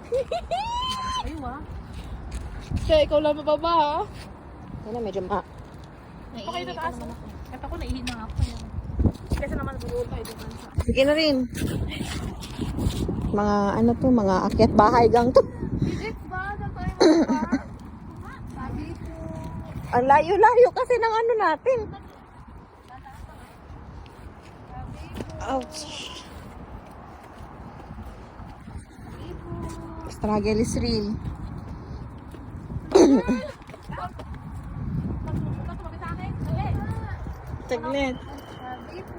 Ayaw ah. Kaya ikaw lang mababa ha. Wala, medyo ma... Okay na taas. Kahit ako naihin na ako. Kasi naman bubul tayo dun sa... Sige na rin. Mga ano to, mga akyat bahay gang to. Physics ba? Saan tayo mababa? Sabi ko. Ang layo-layo kasi ng ano natin. Ouch. Struggle is real. Taglit. Sabi ko.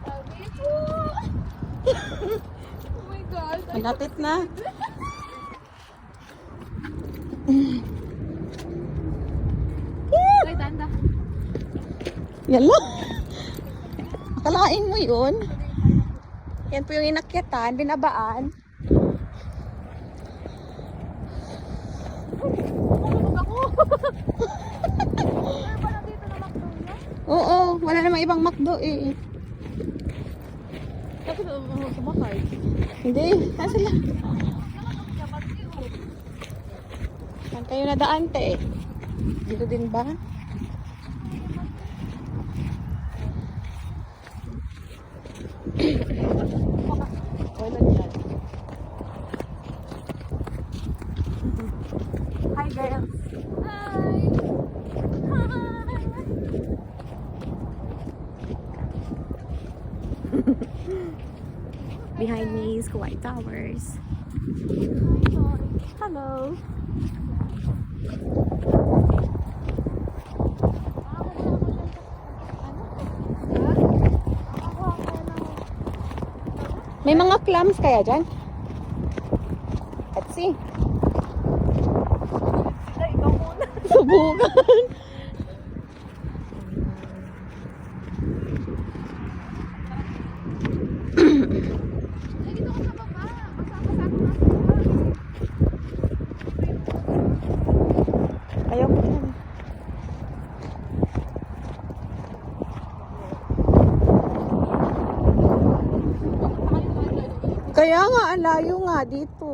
Sabi ko. Oh my God. Malapit na. Ay, danda. Yan lang. Akalain mo yun. Yan po yung inakyatan, binabaan. Oo, wala namang ibang McDo eh. Kasi sumakay. Hindi, nasa sila. Saan kayo nadaan, te? Dito din ba? Wala dyan. Hi girls. Hi! Behind me is White Towers. Hello. May mga clams kaya dyan? Let's see. Ay, ikaw muna. Subukan. Ay, dito ka sa baba. Masama-sama na. Ayaw ko yan. Kaya nga, ang layo nga dito.